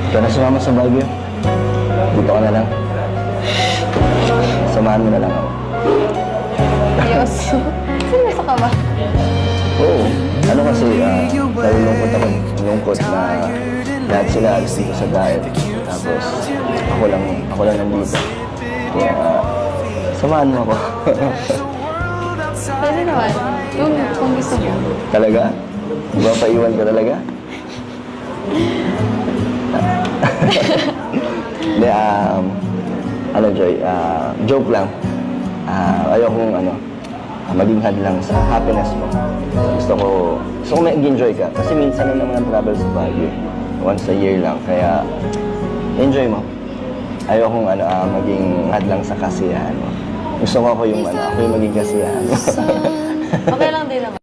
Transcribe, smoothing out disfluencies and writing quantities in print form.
Ikaw na sumama sa Baguio. Dito ka na lang. Samahan mo na lang ako. Diyos. Seryoso ka ba? Oo. Ano kasi, nalulungkot ako. Lungkot na lahat sila alis dito sa diet. Tapos, ako lang nandito. Kaya, samahan mo ako. Pwede naman. Kung gusto mo. Talaga? Di ba paiwan ka talaga? Hindi, Joy, joke lang. Ayokong, maging hadlang sa happiness mo. Gusto ko mag-enjoy ka. Kasi minsan lang naman ang travel sa Baguio. Once a year lang. Kaya, enjoy mo. Ayokong, maging hadlang sa kasiyahan mo. Gusto ko ako yung maging kasiyahan mo. Okay lang din naman.